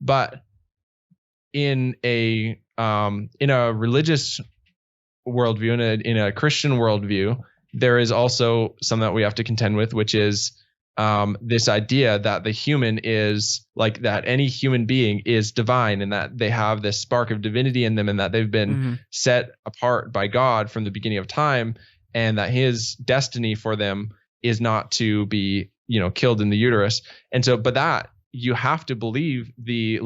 But in a religious worldview, in a Christian worldview, there is also something that we have to contend with, which is this idea that the human is like that any human being is divine, and that they have this spark of divinity in them, and that they've been set apart by God from the beginning of time, and that his destiny for them is not to be, killed in the uterus. And so, but that you have to believe the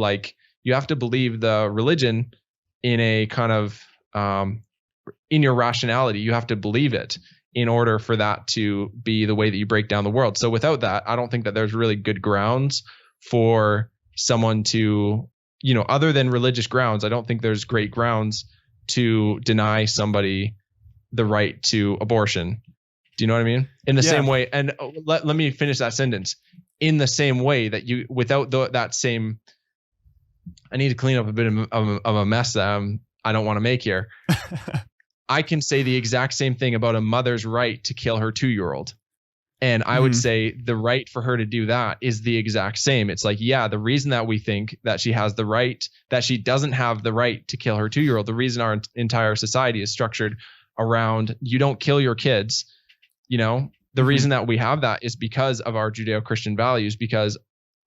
religion in a kind of in your rationality. You have to believe it in order for that to be the way that you break down the world. So without that, I don't think that there's really good grounds for someone to, other than religious grounds, I don't think there's great grounds to deny somebody the right to abortion. Do you know what I mean? In the same way, and let me finish that sentence. In the same way that you, without that same, I need to clean up a bit of a mess that I don't want to make here. I can say the exact same thing about a mother's right to kill her 2-year-old. And I would say the right for her to do that is the exact same. It's like, the reason that we think that she has the right, that she doesn't have the right to kill her 2-year-old, the reason our entire society is structured around you don't kill your kids, the reason that we have that is because of our Judeo-Christian values, because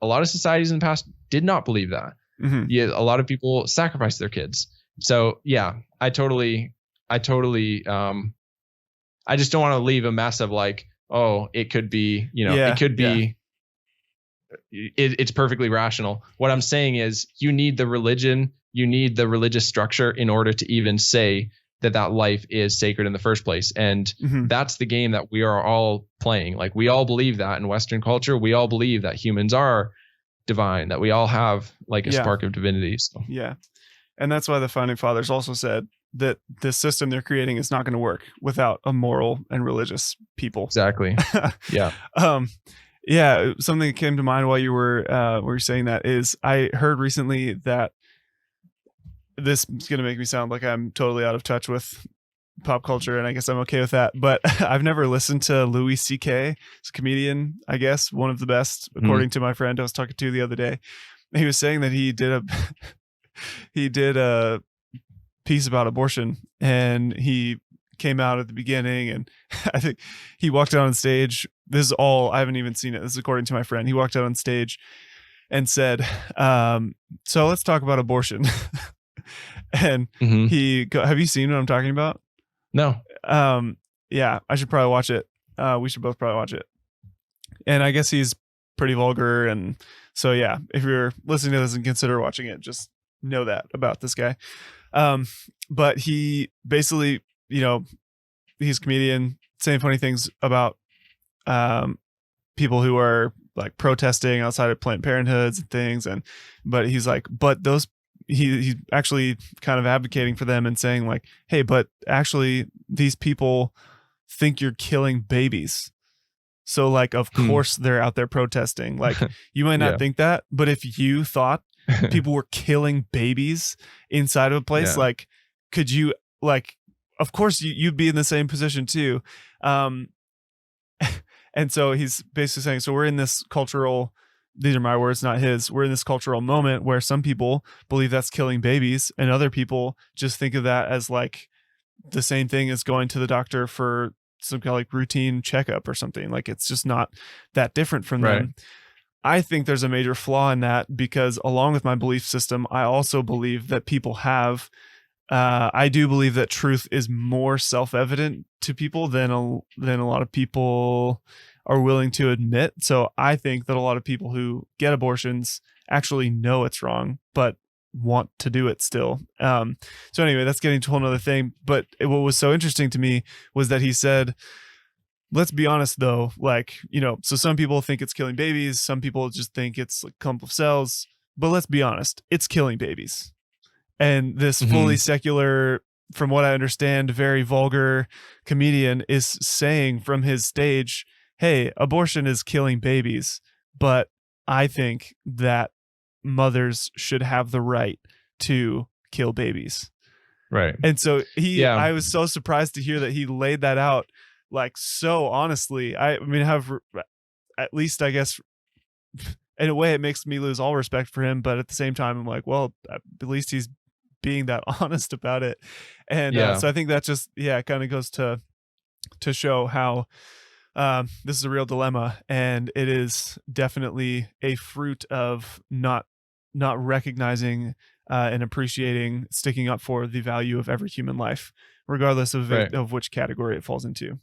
a lot of societies in the past did not believe that. A lot of people sacrificed their kids. So I totally I just don't want to leave a mess of like, oh, it could be, it could be, it's perfectly rational. What I'm saying is you need the religion, you need the religious structure in order to even say that life is sacred in the first place. And that's the game that we are all playing. Like we all believe that in Western culture, we all believe that humans are divine, that we all have like a spark of divinity. So. Yeah. And that's why the founding fathers also said that the system they're creating is not going to work without a moral and religious people. Exactly. Yeah. Something that came to mind while you were saying that is I heard recently that this is going to make me sound like I'm totally out of touch with pop culture, and I guess I'm okay with that. But I've never listened to Louis C.K. He's a comedian, I guess, one of the best, according to my friend I was talking to the other day. He was saying that he did a piece about abortion, and he came out at the beginning, and I think he walked out on stage. This is all, I haven't even seen it. This is according to my friend. He walked out on stage and said, so let's talk about abortion. And have you seen what I'm talking about? No. Yeah, I should probably watch it. We should both probably watch it. And I guess he's pretty vulgar. And so, yeah, if you're listening to this and consider watching it, just know that about this guy. But he basically, he's a comedian saying funny things about people who are like protesting outside of Planned Parenthoods and things. But he's like, but those, he's actually kind of advocating for them and saying like, hey, but actually these people think you're killing babies. So like, of course they're out there protesting. Like you might not think that, but if you thought people were killing babies inside of a place, like, could you, like, of course you'd be in the same position too. And so he's basically saying, so we're in this cultural, these are my words, not his, we're in this cultural moment where some people believe that's killing babies and other people just think of that as like the same thing as going to the doctor for some kind of like routine checkup or something. Like it's just not that different from them. I think there's a major flaw in that because along with my belief system, I also believe that people have, I do believe that truth is more self-evident to people than a lot of people are willing to admit. So I think that a lot of people who get abortions actually know it's wrong, but want to do it still. So anyway, that's getting to a whole nother thing. But what was so interesting to me was that he said, let's be honest though, like, so some people think it's killing babies. Some people just think it's like a clump of cells, but let's be honest, it's killing babies. And this fully secular, from what I understand, very vulgar comedian is saying from his stage, hey, abortion is killing babies, but I think that mothers should have the right to kill babies. Right. And so I was so surprised to hear that he laid that out like so honestly. I mean, have at least, I guess, in a way, it makes me lose all respect for him. But at the same time, I'm like, well, at least he's being that honest about it. And so I think that just, it kind of goes to show how this is a real dilemma, and it is definitely a fruit of not recognizing and appreciating, sticking up for the value of every human life, regardless of which category it falls into.